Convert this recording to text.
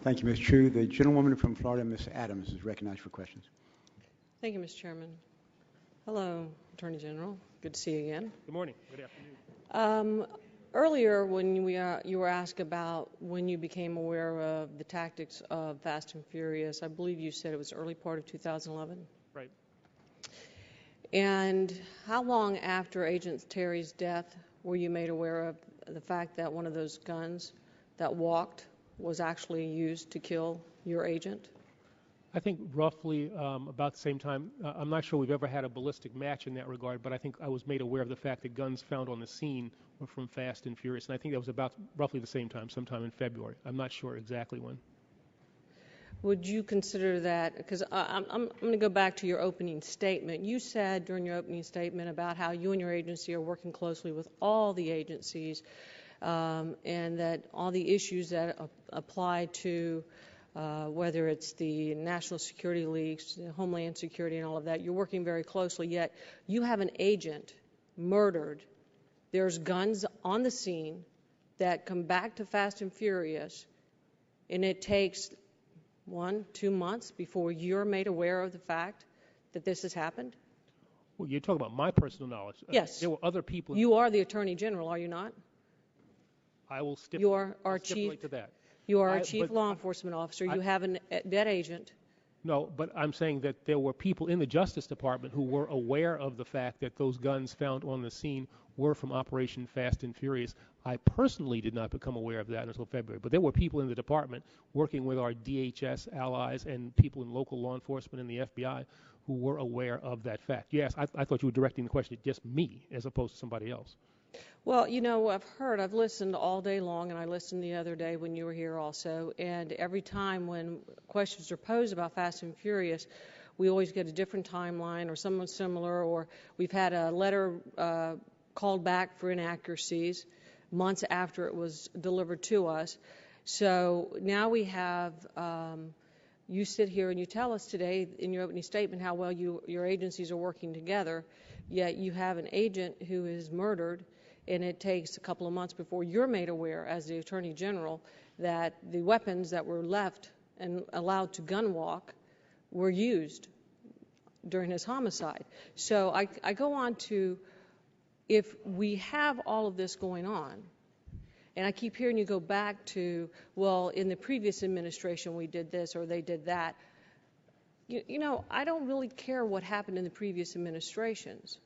Thank you, Ms. Chu. The gentlewoman from Florida, Ms. Adams, is recognized for questions. Thank you, Mr. Chairman. Hello, Attorney General. Good to see you again. Good morning. Good afternoon. Earlier, when you were asked about when you became aware of the tactics of Fast and Furious, I believe you said it was early part of 2011. Right. And how long after Agent Terry's death were you made aware of the fact that one of those guns that walked was actually used to kill your agent? I think roughly about the same time. I'm not sure we've ever had a ballistic match in that regard, but I think I was made aware of the fact that guns found on the scene were from Fast and Furious, and I think that was about roughly the same time, sometime in February. I'm not sure exactly when. Would you consider that, because I'm going to go back to your opening statement. You said during your opening statement about how you and your agency are working closely with all the agencies and that all the issues that apply to whether it's the national security leaks, homeland security and all of that, you're working very closely, yet you have an agent murdered. There's guns on the scene that come back to Fast and Furious, and it takes 1-2 months before you're made aware of the fact that this has happened? Well, you're talking about my personal knowledge. Yes. There were other people. You are the Attorney General, are you not? I will stipulate, you are our stipulate to that. You are a chief law enforcement officer. You have a dead agent. No, but I'm saying that there were people in the Justice Department who were aware of the fact that those guns found on the scene were from Operation Fast and Furious. I personally did not become aware of that until February, but there were people in the department working with our DHS allies and people in local law enforcement and the FBI who were aware of that fact. Yes, I thought you were directing the question at just me as opposed to somebody else. Well, you know, I've listened all day long, and I listened the other day when you were here also, and every time when questions are posed about Fast and Furious, we always get a different timeline or something similar, or we've had a letter called back for inaccuracies months after it was delivered to us. So now we have, you sit here and you tell us today in your opening statement how well your agencies are working together, yet you have an agent who is murdered, and it takes a couple of months before you're made aware as the Attorney General that the weapons that were left and allowed to gun walk were used during his homicide. So I go on to, if we have all of this going on, and I keep hearing you go back to, well, in the previous administration we did this or they did that. You know, I don't really care what happened in the previous administrations.